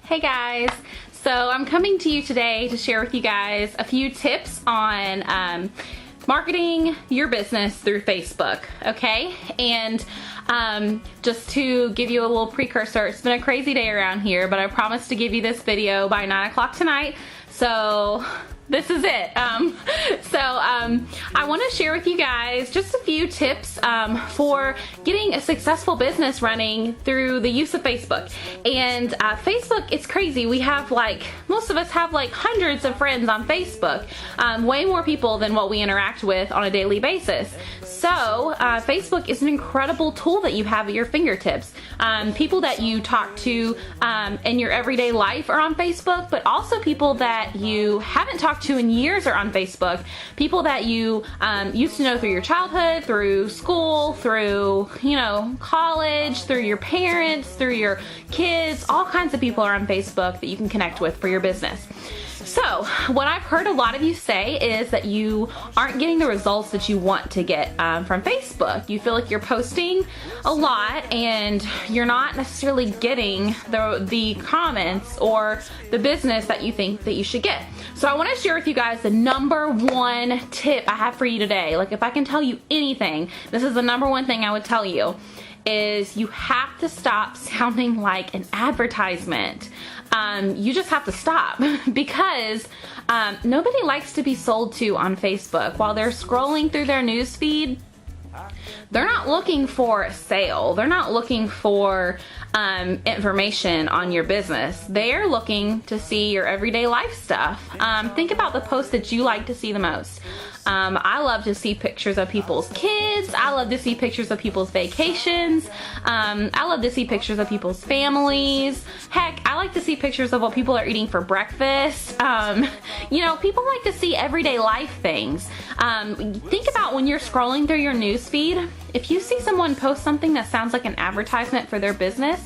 Hey guys, so I'm coming to you today to share with you guys a few tips on marketing your business through Facebook, okay? And just to give you a little precursor, it's been a crazy day around here, but I promised to give you this video by 9 o'clock tonight, so this is it. I want to share with you guys just a few tips for getting a successful business running through the use of Facebook. And Facebook, it's crazy. We have most of us have hundreds of friends on Facebook, way more people than what we interact with on a daily basis. So Facebook is an incredible tool that you have at your fingertips. People that you talk to in your everyday life are on Facebook, but also people that you haven't talked to in years are on Facebook. People that you used to know through your childhood, through school, through college, through your parents, through your kids. All kinds of people are on Facebook that you can connect with for your business. So what I've heard a lot of you say is that you aren't getting the results that you want to get from Facebook. You feel like you're posting a lot and you're not necessarily getting the comments or the business that you think that you should get. So I want to share with you guys the number one tip I have for you today. If I can tell you anything, this is the number one thing I would tell you, is you have to stop sounding like an advertisement. You just have to stop because nobody likes to be sold to on Facebook. While they're scrolling through their news feed, they're not looking for a sale. They're not looking for information on your business. They're looking to see your everyday life stuff. Think about the posts that you like to see the most. I love to see pictures of people's kids. I love to see pictures of people's vacations. I love to see pictures of people's families. Heck, I like to see pictures of what people are eating for breakfast. People like to see everyday life things. Think about when you're scrolling through your news feed, if you see someone post something that sounds like an advertisement for their business,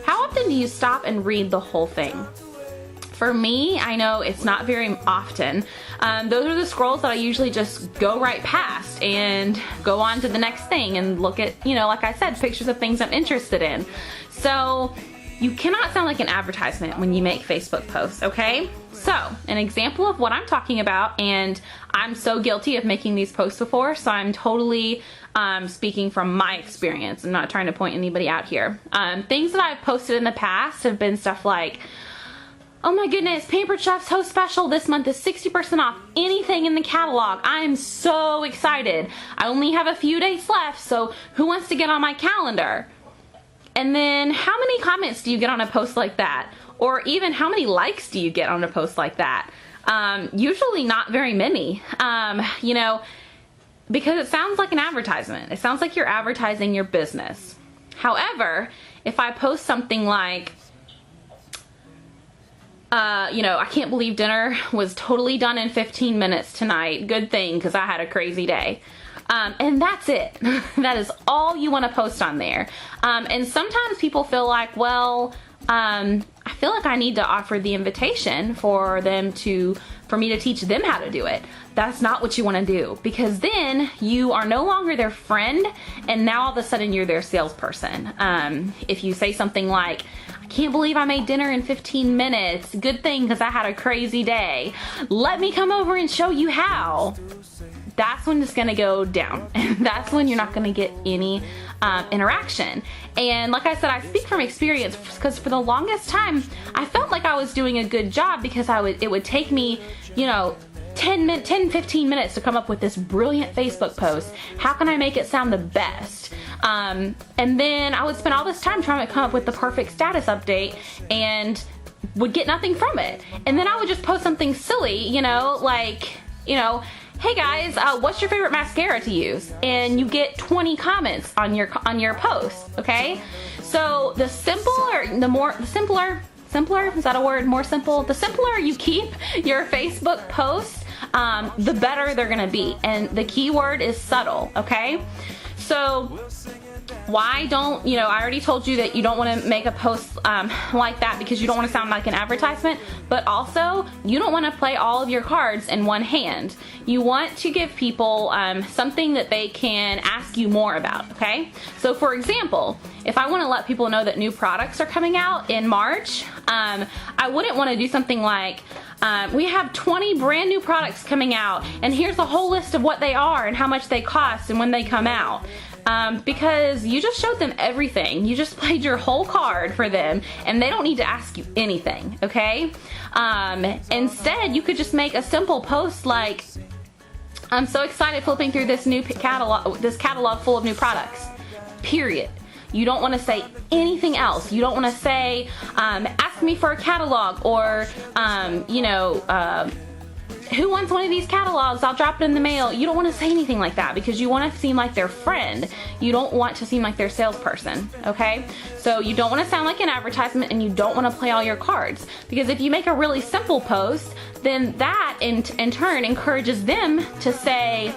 how often do you stop and read the whole thing? For me, I know it's not very often. Those are the scrolls that I usually just go right past and go on to the next thing and look at, like I said, pictures of things I'm interested in. So you cannot sound like an advertisement when you make Facebook posts, okay? So an example of what I'm talking about, and I'm so guilty of making these posts before, so I'm totally speaking from my experience. I'm not trying to point anybody out here. Things that I've posted in the past have been stuff like, oh my goodness, Pampered Chef's Host Special this month is 60% off anything in the catalog. I am so excited. I only have a few days left, so who wants to get on my calendar? And then how many comments do you get on a post like that? Or even how many likes do you get on a post like that? Usually not very many, because it sounds like an advertisement. It sounds like you're advertising your business. However, if I post something like, I can't believe dinner was totally done in 15 minutes tonight. Good thing, because I had a crazy day. And that's it. That is all you want to post on there. And sometimes people feel like, well, I feel like I need to offer the invitation for me to teach them how to do it. That's not what you want to do, because then you are no longer their friend, and now all of a sudden you're their salesperson. If you say something like, I can't believe I made dinner in 15 minutes. Good thing, because I had a crazy day. Let me come over and show you how. That's when it's going to go down. And that's when you're not going to get any interaction. And like I said, I speak from experience, because for the longest time, I felt like I was doing a good job, because it would take me, 10-15 minutes to come up with this brilliant Facebook post. How can I make it sound the best? And then I would spend all this time trying to come up with the perfect status update and would get nothing from it. And then I would just post something silly, hey guys, what's your favorite mascara to use? And you get 20 comments on your post, okay? So the simpler, is that a word? More simple? The simpler you keep your Facebook posts, the better they're gonna be. And the key word is subtle, okay? So Why don't, you know, I already told you that you don't want to make a post like that because you don't want to sound like an advertisement, but also you don't want to play all of your cards in one hand. You want to give people something that they can ask you more about, okay? So for example, if I want to let people know that new products are coming out in March, I wouldn't want to do something like, we have 20 brand new products coming out, and here's a whole list of what they are and how much they cost and when they come out. Because you just showed them everything. You just played your whole card for them, and they don't need to ask you anything, okay? Instead, you could just make a simple post like, I'm so excited flipping through this new catalog full of new products, period. You don't want to say anything else. You don't want to say, ask me for a catalog, or, you know, who wants one of these catalogs? I'll drop it in the mail. You don't want to say anything like that because you want to seem like their friend. You don't want to seem like their salesperson, okay? So you don't want to sound like an advertisement, and you don't want to play all your cards, because if you make a really simple post, then that in turn encourages them to say,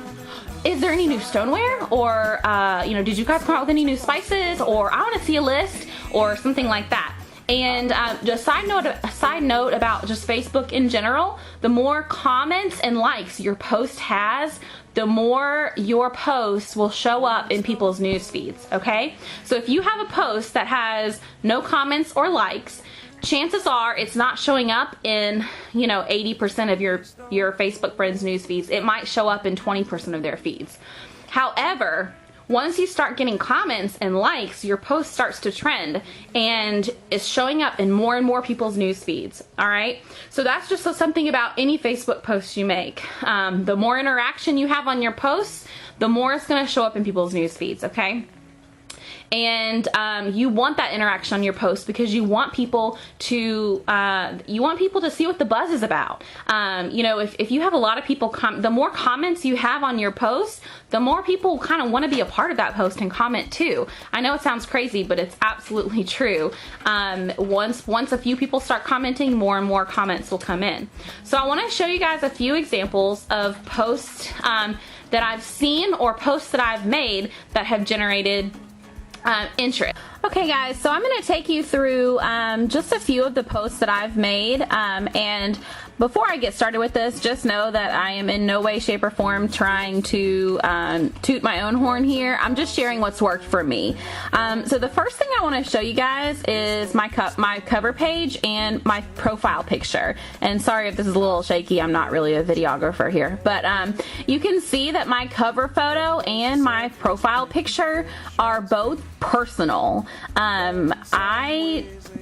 is there any new stoneware? Or, you know, did you guys come out with any new spices? Or I want to see a list, or something like that. And just a side note about just Facebook in general, the more comments and likes your post has, the more your post will show up in people's news feeds, okay? So if you have a post that has no comments or likes, chances are it's not showing up in, you know, 80% of your Facebook friends' news feeds. It might show up in 20% of their feeds. However, once you start getting comments and likes, your post starts to trend and is showing up in more and more people's news feeds, all right? So that's just something about any Facebook post you make. The more interaction you have on your posts, the more it's gonna show up in people's news feeds, okay? And you want that interaction on your post because you want people to see what the buzz is about. You know, if you have a lot of people the more comments you have on your post, the more people kind of want to be a part of that post and comment too. I know it sounds crazy, but it's absolutely true. Once a few people start commenting, more and more comments will come in. So I want to show you guys a few examples of posts that I've seen, or posts that I've made that have generated interest. Okay guys, so I'm going to take you through just a few of the posts that I've made, and before I get started with this, just know that I am in no way, shape, or form trying to toot my own horn here. I'm just sharing what's worked for me. So the first thing I want to show you guys is my cover page and my profile picture. And sorry if this is a little shaky, I'm not really a videographer here. But you can see that my cover photo and my profile picture are both personal.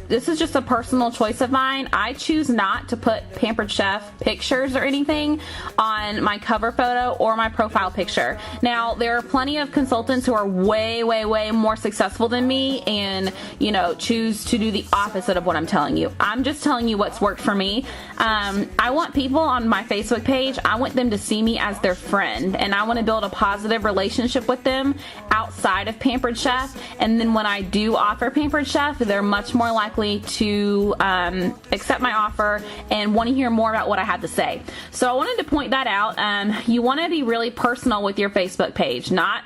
This is just a personal choice of mine. I choose not to put Pampered Chef pictures or anything on my cover photo or my profile picture. Now, there are plenty of consultants who are way, way, way more successful than me and, you know, choose to do the opposite of what I'm telling you. I'm just telling you what's worked for me. I want people on my Facebook page, I want them to see me as their friend, and I want to build a positive relationship with them outside of Pampered Chef. And then when I do offer Pampered Chef, they're much more likely to accept my offer and want to hear more about what I have to say. So I wanted to point that out. You want to be really personal with your Facebook page, not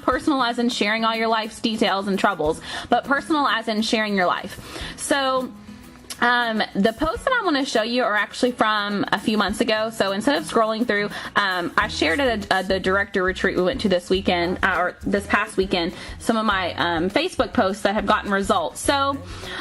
personal as in sharing all your life's details and troubles, but personal as in sharing your life. So the posts that I want to show you are actually from a few months ago. So instead of scrolling through, I shared at the director retreat we went to this weekend, or this past weekend, some of my Facebook posts that have gotten results. So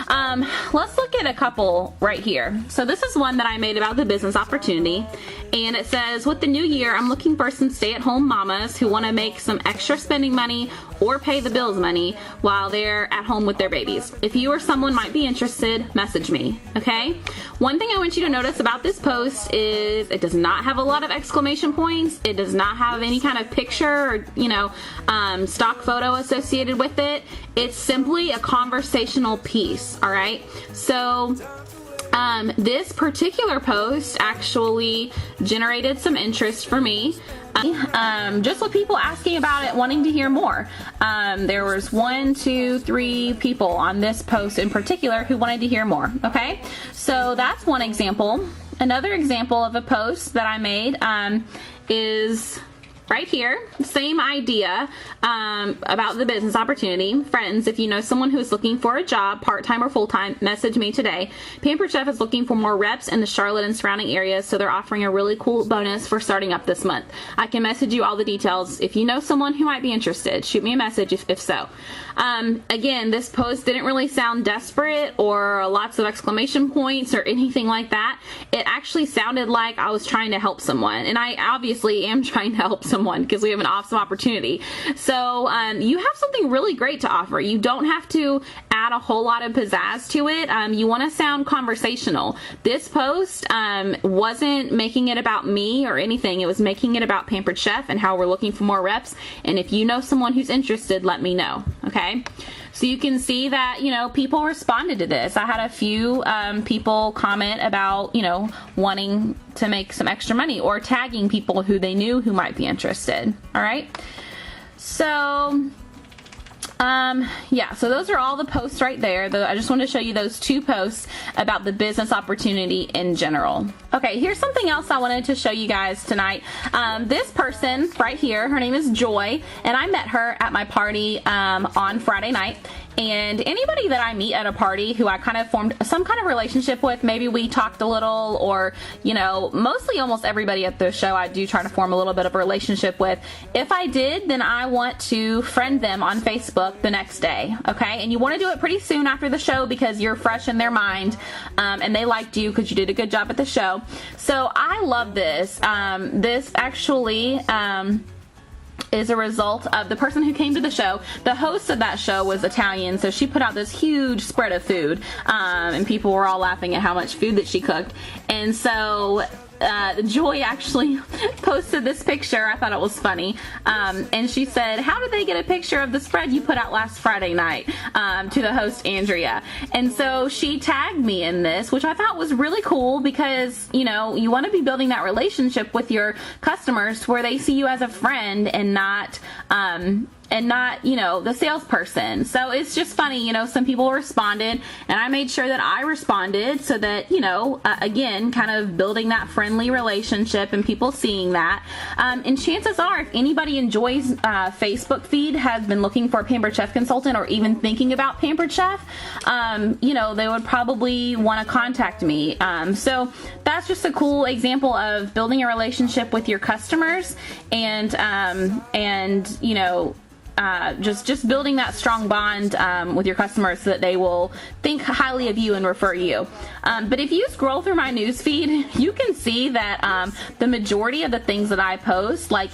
let's look at a couple right here. So this is one that I made about the business opportunity, and it says, with the new year, I'm looking for some stay-at-home mamas who want to make some extra spending money or pay the bills money while they're at home with their babies. If you or someone might be interested, message me. Okay? One thing I want you to notice about this post is it does not have a lot of exclamation points. It does not have any kind of picture or, you know, stock photo associated with it. It's simply a conversational piece. All right? So this particular post actually generated some interest for me. Just with people asking about it, wanting to hear more. There was 1, 2, 3 people on this post in particular who wanted to hear more. Okay, so that's one example. Another example of a post that I made is right here, same idea about the business opportunity. Friends, if you know someone who is looking for a job, part-time or full-time, message me today. Pampered Chef is looking for more reps in the Charlotte and surrounding areas, so they're offering a really cool bonus for starting up this month. I can message you all the details. If you know someone who might be interested, shoot me a message if so. Again, this post didn't really sound desperate or lots of exclamation points or anything like that. It actually sounded like I was trying to help someone, and I obviously am trying to help someone because we have an awesome opportunity. So you have something really great to offer. You don't have to add a whole lot of pizzazz to it. You want to sound conversational. This post wasn't making it about me or anything. It was making it about Pampered Chef and how we're looking for more reps. And if you know someone who's interested, let me know. Okay, so you can see that, you know, people responded to this. I had a few people comment about, you know, wanting to make some extra money or tagging people who they knew who might be interested. All right, so yeah, so those are all the posts right there. I just wanted to show you those two posts about the business opportunity in general. Okay, here's something else I wanted to show you guys tonight. This person right here, her name is Joy, and I met her at my party on Friday night. And anybody that I meet at a party who I kind of formed some kind of relationship with, maybe we talked a little, or, you know, mostly almost everybody at the show I do try to form a little bit of a relationship with. If I did, then I want to friend them on Facebook the next day, okay? And you want to do it pretty soon after the show because you're fresh in their mind, and they liked you because you did a good job at the show. So I love this. This actually is a result of the person who came to the show. The host of that show was Italian, so she put out this huge spread of food, and people were all laughing at how much food that she cooked. And so Joy actually posted this picture. I thought it was funny, and she said, how did they get a picture of the spread you put out last Friday night, to the host Andrea. And so she tagged me in this, which I thought was really cool because, you know, you want to be building that relationship with your customers where they see you as a friend and not you know, the salesperson. So it's just funny, you know, some people responded and I made sure that I responded so that, you know, again, kind of building that friendly relationship and people seeing that. And chances are, if anybody enjoys Facebook feed, has been looking for a Pampered Chef consultant or even thinking about Pampered Chef, you know, they would probably want to contact me. So that's just a cool example of building a relationship with your customers and you know, just building that strong bond with your customers so that they will think highly of you and refer you. But if you scroll through my news feed, you can see that the majority of the things that I post, like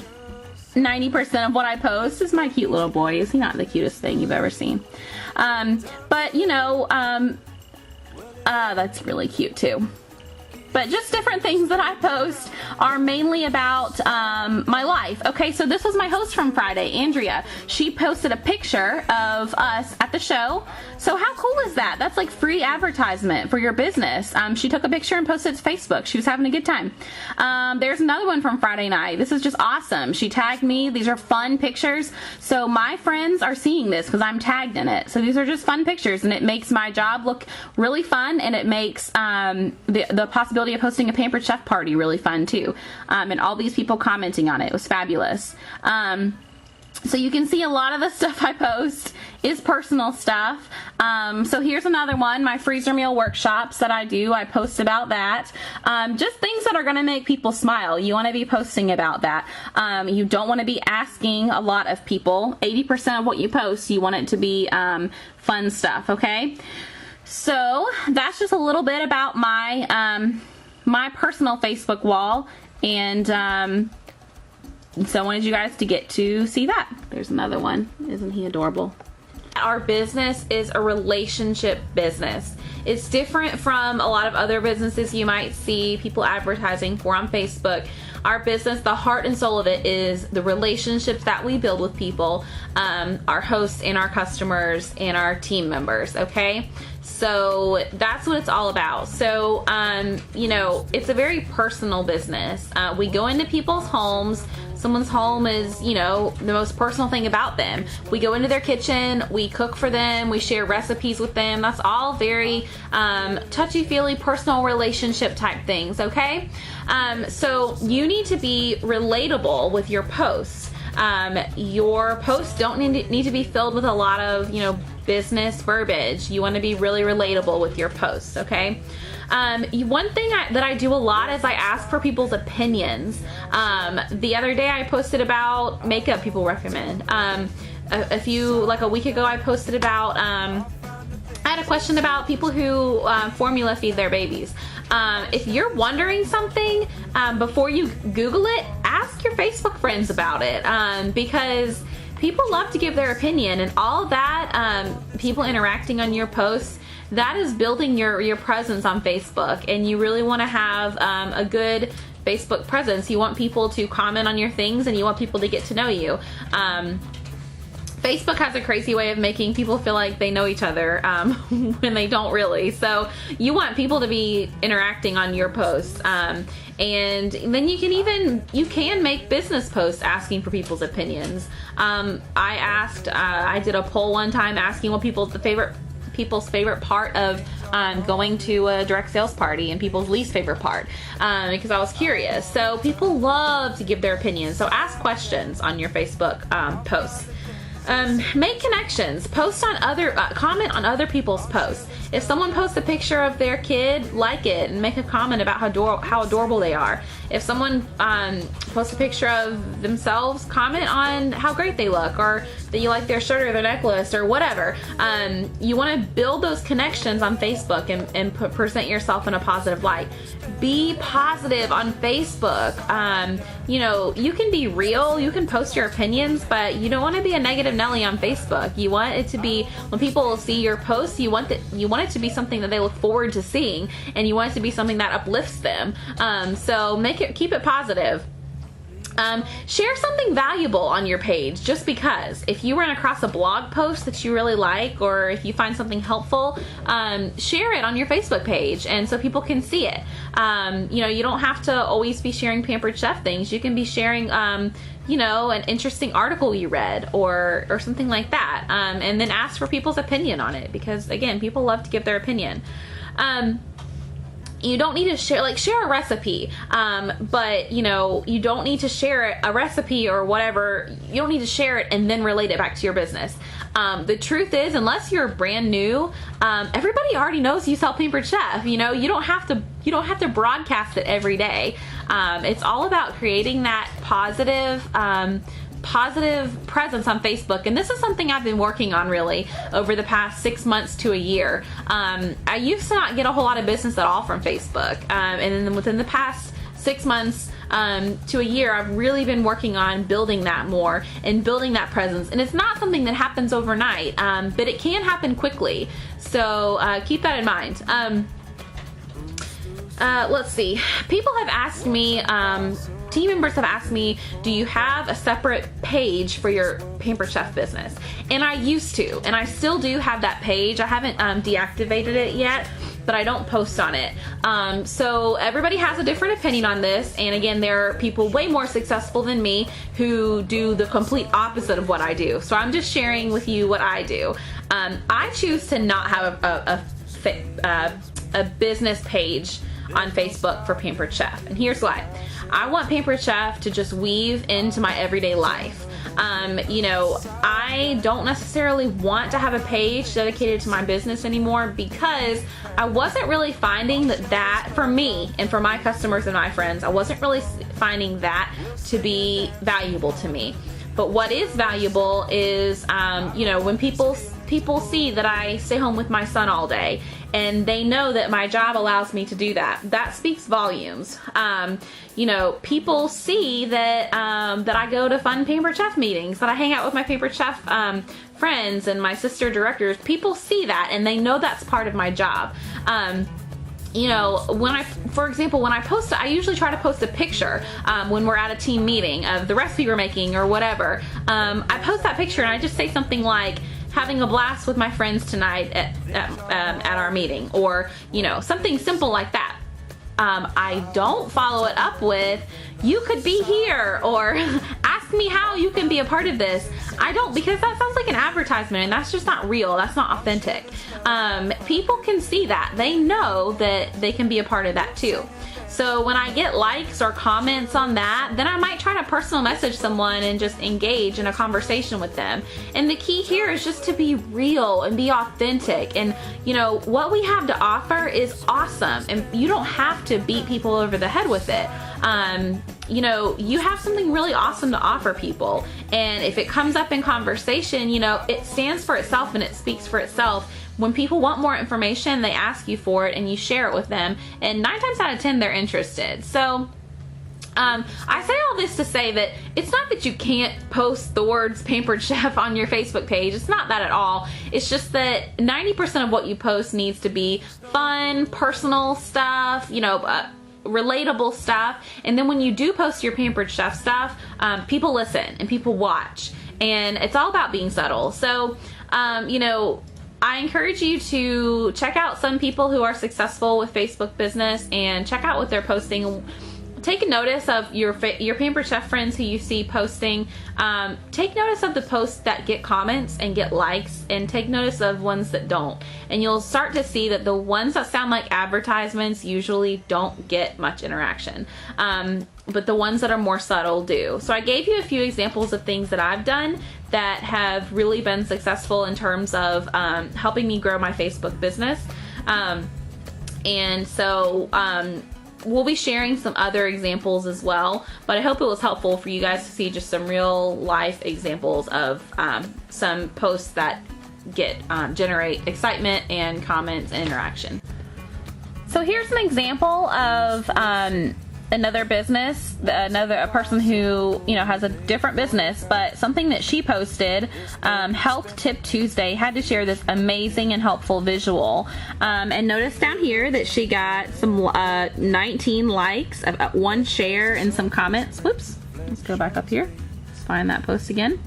90% of what I post, is my cute little boy. Is he not the cutest thing you've ever seen? But you know, that's really cute too. But just different things that I post are mainly about my life. Okay, so this was my host from Friday, Andrea. She posted a picture of us at the show. So how cool is that? That's like free advertisement for your business. She took a picture and posted it to Facebook. She was having a good time. There's another one from Friday night. This is just awesome. She tagged me. These are fun pictures. So my friends are seeing this because I'm tagged in it. So these are just fun pictures, and it makes my job look really fun, and it makes the possibility of hosting a Pampered Chef party really fun too. And all these people commenting on it. It was fabulous. So you can see a lot of the stuff I post is personal stuff. So here's another one, my freezer meal workshops that I do. I post about that. Just things that are going to make people smile. You want to be posting about that. You don't want to be asking a lot of people. 80% of what you post, you want it to be fun stuff, okay? So that's just a little bit about my my personal Facebook wall, and so I wanted you guys to get to see that. There's another one. Isn't he adorable? Our business is a relationship business. It's different from a lot of other businesses you might see people advertising for on Facebook. Our business, the heart and soul of it, is the relationships that we build with people, our hosts and our customers and our team members, okay? So that's what it's all about. So, you know, it's a very personal business. We go into people's homes. someone's home is, you know, the most personal thing about them. We go into their kitchen, we cook for them, we share recipes with them. That's all very touchy-feely, personal relationship type things, okay? So you need to be relatable with your posts. Your posts don't need to be filled with a lot of, you know, business verbiage. You want to be really relatable with your posts, okay? One thing that I do a lot is I ask for people's opinions. The other day I posted about makeup people recommend. Like a week ago I posted about, I had a question about people who formula feed their babies. If you're wondering something, before you Google it, ask your Facebook friends about it, because people love to give their opinion, and all of that, people interacting on your posts, that is building your presence on Facebook, and you really want to have a good Facebook presence. You want people to comment on your things, and you want people to get to know you. Facebook has a crazy way of making people feel like they know each other when they don't really. So you want people to be interacting on your posts. And then you can make business posts asking for people's opinions. I did a poll one time asking what people's favorite part of going to a direct sales party and people's least favorite part, because I was curious. So people love to give their opinions. So ask questions on your Facebook posts. Make connections. Comment on other people's posts. If someone posts a picture of their kid, like it and make a comment about how adorable they are. If someone posts a picture of themselves, comment on how great they look, or that you like their shirt or their necklace or whatever. You want to build those connections on Facebook and present yourself in a positive light. Be positive on Facebook. You know, you can be real, you can post your opinions, but you don't want to be a negative Nelly on Facebook. You want it to be, when people see your posts, you want it to be something that they look forward to seeing, and you want it to be something that uplifts them. So keep it positive. Share something valuable on your page, just because. If you run across a blog post that you really like, or if you find something helpful, share it on your Facebook page, and so people can see it. You know, you don't have to always be sharing Pampered Chef things. You can be sharing, you know, an interesting article you read, or something like that, and then ask for people's opinion on it, because again, people love to give their opinion. You don't need to share a recipe, but you know, you don't need to share a recipe or whatever. You don't need to share it and then relate it back to your business. The truth is, unless you're brand new, everybody already knows you sell Pampered Chef. You know, you don't have to broadcast it every day. It's all about creating that positive presence on Facebook, and this is something I've been working on really over the past 6 months to a year. I used to not get a whole lot of business at all from Facebook, and then within the past 6 months to a year, I've really been working on building that more and building that presence. And it's not something that happens overnight, but it can happen quickly. So keep that in mind. Let's see. People have asked me, team members have asked me, do you have a separate page for your Pampered Chef business? And I used to, and I still do have that page. I haven't deactivated it yet, but I don't post on it. So everybody has a different opinion on this, and again, there are people way more successful than me who do the complete opposite of what I do. So I'm just sharing with you what I do. I choose to not have a business page on Facebook for Pampered Chef, and here's why. I want Pampered Chef to just weave into my everyday life. You know, I don't necessarily want to have a page dedicated to my business anymore, because I wasn't really finding that for me and for my customers and my friends, I wasn't really finding that to be valuable to me. But what is valuable is, you know, when people see that I stay home with my son all day, and they know that my job allows me to do that, that speaks volumes. You know, people see that that I go to fun Pampered Chef meetings, that I hang out with my Pampered Chef friends and my sister directors. People see that, and they know that's part of my job. You know, for example, when I post, I usually try to post a picture when we're at a team meeting of the recipe we're making or whatever. I post that picture and I just say something like, having a blast with my friends tonight at our meeting, or, you know, something simple like that. I don't follow it up with, you could be here, or ask me how you can be a part of this. I don't, because that sounds like an advertisement, and that's just not real. That's not authentic. People can see that. They know that they can be a part of that too. So when I get likes or comments on that, then I might try to personal message someone and just engage in a conversation with them. And the key here is just to be real and be authentic. And you know, what we have to offer is awesome, and you don't have to beat people over the head with it. You know, you have something really awesome to offer people, and if it comes up in conversation, you know, it stands for itself and it speaks for itself. When people want more information, they ask you for it and you share it with them, and 9 times out of 10 they're interested. So I say all this to say that it's not that you can't post the words Pampered Chef on your Facebook page. It's not that at all. It's just that 90% of what you post needs to be fun, personal stuff, you know, relatable stuff. And then when you do post your Pampered Chef stuff, people listen and people watch, and it's all about being subtle. So you know, I encourage you to check out some people who are successful with Facebook business and check out what they're posting. Take notice of your Pampered Chef friends who you see posting. Take notice of the posts that get comments and get likes, and take notice of ones that don't. And you'll start to see that the ones that sound like advertisements usually don't get much interaction. But the ones that are more subtle do. So I gave you a few examples of things that I've done that have really been successful in terms of helping me grow my Facebook business. And so we'll be sharing some other examples as well, but I hope it was helpful for you guys to see just some real life examples of some posts that generate excitement and comments and interaction. So here's an example of another business, a person who, you know, has a different business, but something that she posted, Health Tip Tuesday, had to share this amazing and helpful visual. And notice down here that she got some 19 likes, 1 share, and some comments. Whoops, let's go back up here. Let's find that post again.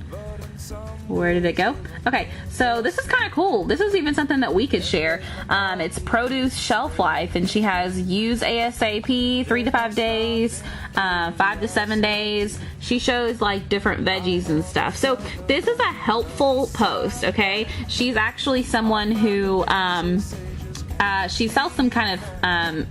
Where did it go? Okay, so this is kind of cool. This is even something that we could share. It's produce shelf life, and she has use ASAP, 3 to 5 days, 5 to 7 days. She shows like different veggies and stuff. So this is a helpful post, okay? She's actually someone who, she sells some kind of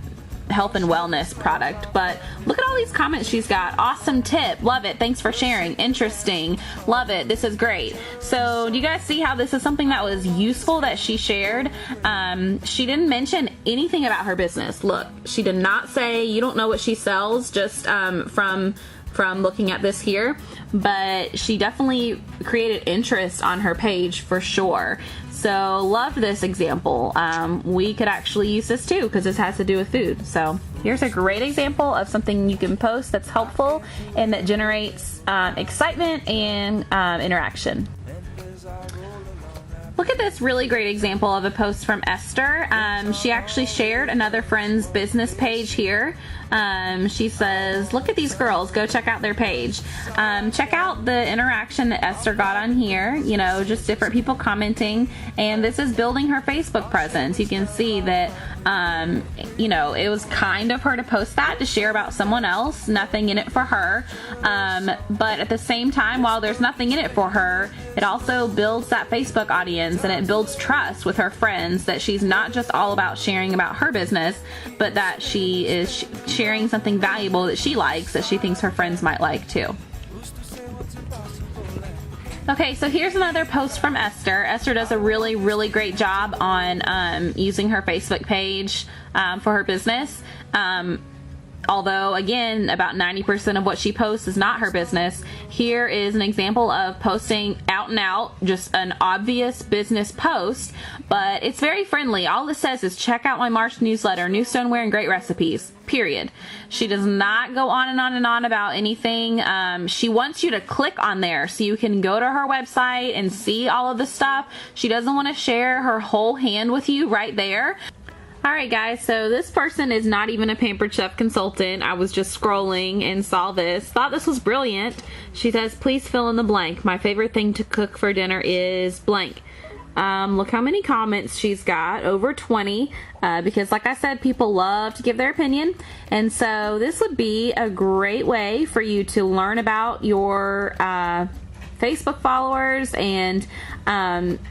health and wellness product, but look at all these comments she's got. Awesome tip, love it, thanks for sharing, interesting, love it, this is great. So do you guys see how this is something that was useful that she shared? She didn't mention anything about her business. Look, she did not say, you don't know what she sells, just from looking at this here, but she definitely created interest on her page for sure. So love this example. We could actually use this too, because this has to do with food. So here's a great example of something you can post that's helpful and that generates excitement and interaction. Look at this really great example of a post from Esther. She actually shared another friend's business page here. She says, look at these girls, go check out their page. Check out the interaction that Esther got on here, you know, just different people commenting, and this is building her Facebook presence. You can see that, you know, it was kind of her to post that, to share about someone else, nothing in it for her. But at the same time, while there's nothing in it for her, it also builds that Facebook audience, and it builds trust with her friends that she's not just all about sharing about her business, but that she is sharing something valuable that she likes, that she thinks her friends might like too. Okay, so here's another post from Esther. Esther does a really, really great job on using her Facebook page for her business. Although, again, about 90% of what she posts is not her business. Here is an example of posting out and out, just an obvious business post, but it's very friendly. All it says is, check out my March newsletter, new stoneware and great recipes, period. She does not go on and on and on about anything. She wants you to click on there so you can go to her website and see all of the stuff. She doesn't want to share her whole hand with you right there. Alright guys, so this person is not even a Pampered Chef consultant. I was just scrolling and saw this. Thought this was brilliant. She says, please fill in the blank. My favorite thing to cook for dinner is blank. Look how many comments she's got, over 20, because like I said, people love to give their opinion. And so this would be a great way for you to learn about your Facebook followers and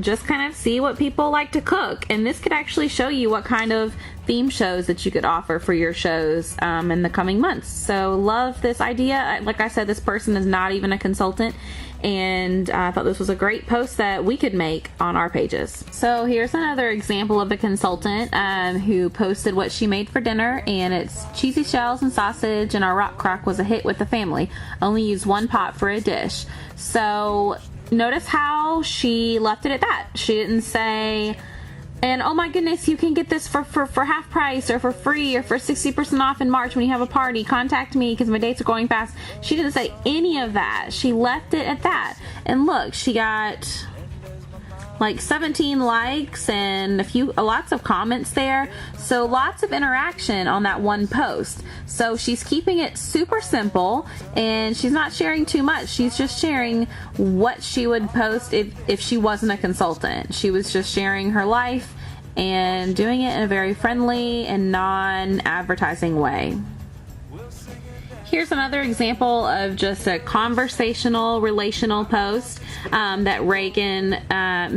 just kind of see what people like to cook. And this could actually show you what kind of theme shows that you could offer for your shows in the coming months. So love this idea. Like I said, this person is not even a consultant, and I thought this was a great post that we could make on our pages. So here's another example of a consultant who posted what she made for dinner, and it's cheesy shells and sausage, and our rock crock was a hit with the family. Only used one pot for a dish. So notice how she left it at that. She didn't say, and oh my goodness, you can get this for half price or for free or for 60% off in March when you have a party. Contact me because my dates are going fast. She didn't say any of that. She left it at that. And look, she got like 17 likes and lots of comments there. So lots of interaction on that one post. So she's keeping it super simple, and she's not sharing too much. She's just sharing what she would post if she wasn't a consultant. She was just sharing her life and doing it in a very friendly and non-advertising way. Here's another example of just a conversational, relational post that Reagan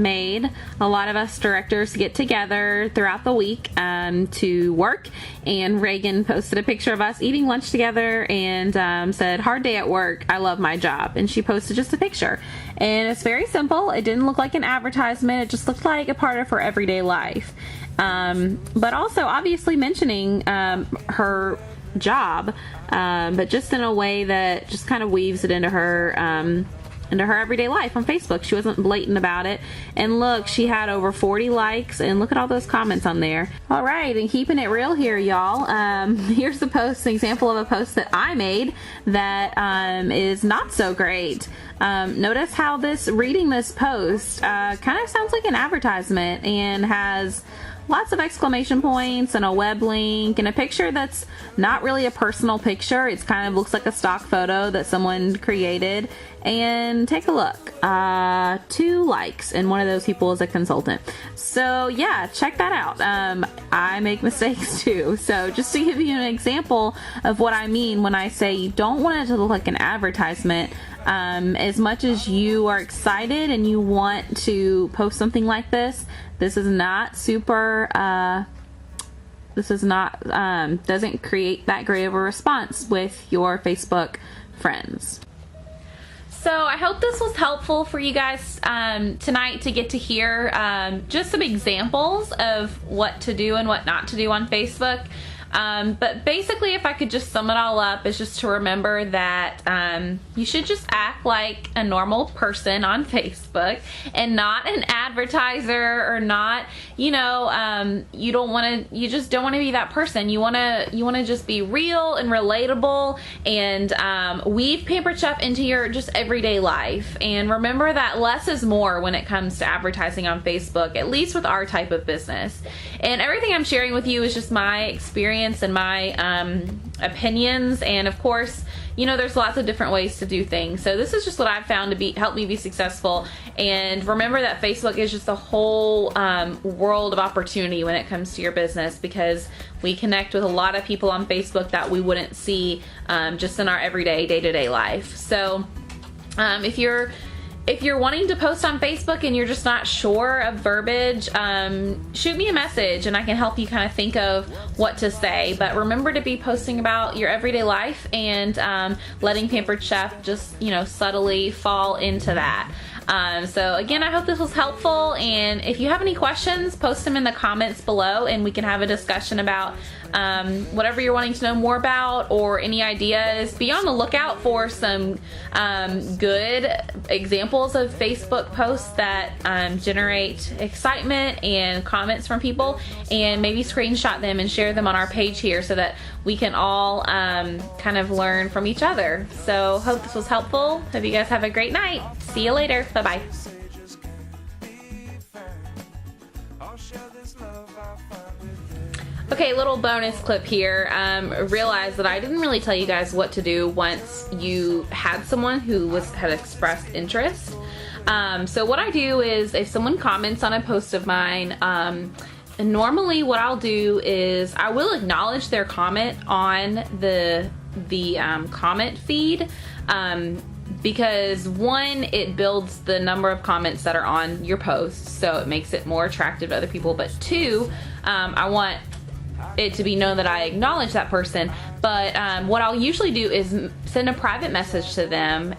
made. A lot of us directors get together throughout the week to work, and Reagan posted a picture of us eating lunch together and said, "Hard day at work, I love my job." And she posted just a picture. And it's very simple. It didn't look like an advertisement. It just looked like a part of her everyday life. But also obviously mentioning her job, but just in a way that just kind of weaves it into her everyday life on Facebook. She wasn't blatant about it. And look, she had over 40 likes, and look at all those comments on there. All right, and keeping it real here, y'all. Here's an example of a post that I made that is not so great. Notice how reading this post kind of sounds like an advertisement and has lots of exclamation points and a web link and a picture that's not really a personal picture. It kind of looks like a stock photo that someone created. And take a look, 2 likes, and one of those people is a consultant. So yeah, check that out. I make mistakes too. So just to give you an example of what I mean when I say you don't want it to look like an advertisement, as much as you are excited and you want to post something like this, this is not super, doesn't create that great of a response with your Facebook friends. So I hope this was helpful for you guys tonight to get to hear just some examples of what to do and what not to do on Facebook. But basically, if I could just sum it all up, is just to remember that you should just act like a normal person on Facebook and not an advertiser, or not, you just don't want to be that person. You want to just be real and relatable, and weave Pampered Chef into your just everyday life. And remember that less is more when it comes to advertising on Facebook, at least with our type of business. And everything I'm sharing with you is just my experience and my opinions, and of course, there's lots of different ways to do things. So this is just what I've found to help me be successful. And remember that Facebook is just a whole world of opportunity when it comes to your business, because we connect with a lot of people on Facebook that we wouldn't see just in our everyday, day-to-day life. So if you're wanting to post on Facebook and you're just not sure of verbiage, shoot me a message and I can help you kind of think of what to say. But remember to be posting about your everyday life and letting Pampered Chef just, subtly fall into that. So again, I hope this was helpful, and if you have any questions, post them in the comments below and we can have a discussion about whatever you're wanting to know more about, or any ideas. Be on the lookout for some good examples of Facebook posts that generate excitement and comments from people, and maybe screenshot them and share them on our page here so that we can all kind of learn from each other. So hope this was helpful. Hope you guys have a great night. See you later. Bye-bye. Okay, little bonus clip here. Realize that I didn't really tell you guys what to do once you had someone who had expressed interest. So what I do is if someone comments on a post of mine, and normally what I'll do is I will acknowledge their comment on the comment feed, because one, it builds the number of comments that are on your post, so it makes it more attractive to other people, but two, I want it to be known that I acknowledge that person. But what I'll usually do is send a private message to them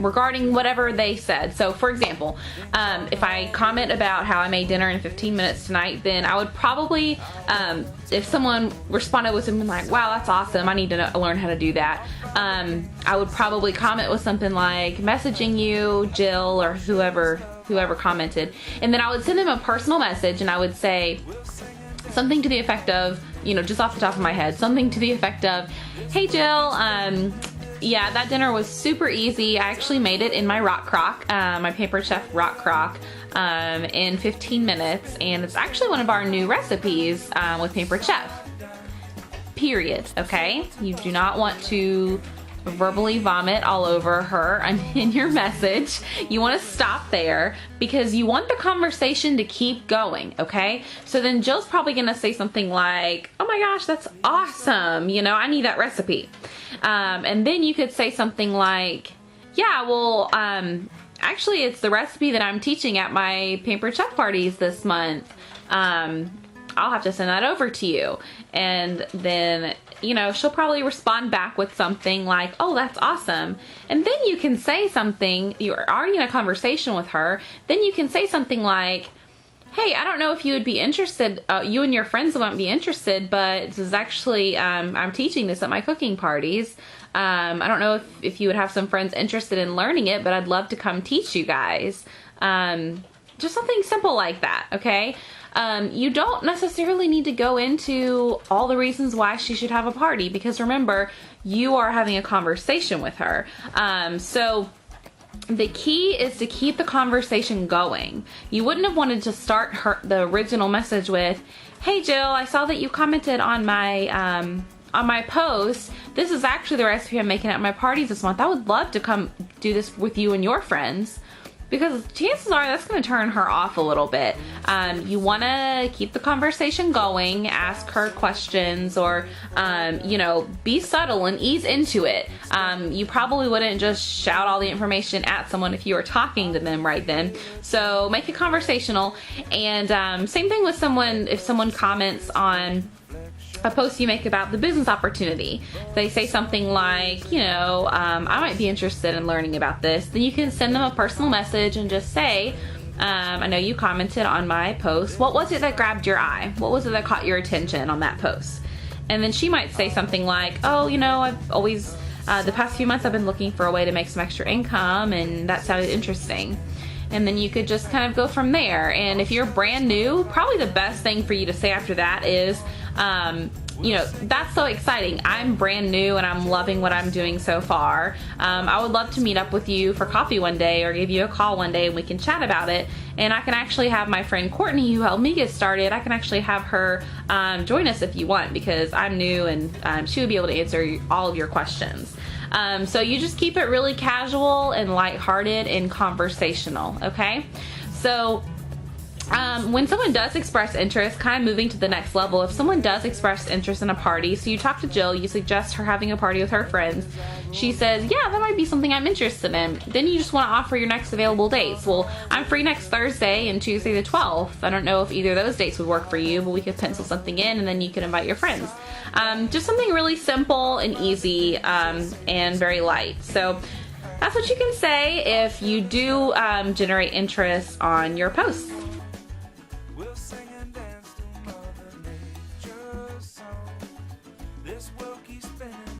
regarding whatever they said. So for example, if I comment about how I made dinner in 15 minutes tonight, then I would probably, if someone responded with something like, wow, that's awesome, I need to learn how to do that, I would probably comment with something like, messaging you, Jill, or whoever commented. And then I would send them a personal message, and I would say something to the effect of, you know, just off the top of my head, something to the effect of, hey Jill, yeah, that dinner was super easy. I actually made it in my rock crock, my Pampered Chef rock crock, in 15 minutes, and it's actually one of our new recipes with Pampered Chef. Period. Okay? You do not want to verbally vomit all over her in your message. You want to stop there because you want the conversation to keep going, okay? So then Jill's probably gonna say something like, oh my gosh, that's awesome, you know, I need that recipe. And then you could say something like, yeah, well, actually it's the recipe that I'm teaching at my Pampered Chef parties this month. I'll have to send that over to you. And then, you know, she'll probably respond back with something like, oh, that's awesome. And then you can say something, you're already in a conversation with her, then you can say something like, hey, I don't know if you would be interested, you and your friends won't be interested, but this is actually, I'm teaching this at my cooking parties. I don't know if you would have some friends interested in learning it, but I'd love to come teach you guys. Just something simple like that, okay? You don't necessarily need to go into all the reasons why she should have a party, because remember, you are having a conversation with her. So the key is to keep the conversation going. You wouldn't have wanted to start the original message with, hey Jill, I saw that you commented on my post. This is actually the recipe I'm making at my parties this month. I would love to come do this with you and your friends. Because chances are that's going to turn her off a little bit. You want to keep the conversation going, ask her questions, or, you know, be subtle and ease into it. You probably wouldn't just shout all the information at someone if you were talking to them right then. So make it conversational. And same thing with someone, if someone comments on a post you make about the business opportunity. They say something like, you know, I might be interested in learning about this. Then you can send them a personal message and just say, I know you commented on my post. What was it that grabbed your eye? What was it that caught your attention on that post? And then she might say something like, oh, you know, I've always, the past few months I've been looking for a way to make some extra income, and that sounded interesting. And then you could just kind of go from there. And if you're brand new, probably the best thing for you to say after that is, you know, that's so exciting. I'm brand new and I'm loving what I'm doing so far. I would love to meet up with you for coffee one day or give you a call one day and we can chat about it. And I can actually have my friend Courtney, who helped me get started, I can actually have her join us if you want, because I'm new and she would be able to answer all of your questions. So you just keep it really casual and lighthearted and conversational, okay? So when someone does express interest, kind of moving to the next level, if someone does express interest in a party, so you talk to Jill, you suggest her having a party with her friends, she says, yeah, that might be something I'm interested in. Then you just want to offer your next available dates. Well, I'm free next Thursday and Tuesday the 12th. I don't know if either of those dates would work for you, but we could pencil something in and then you can invite your friends. Just something really simple and easy and very light. So that's what you can say if you do generate interest on your posts.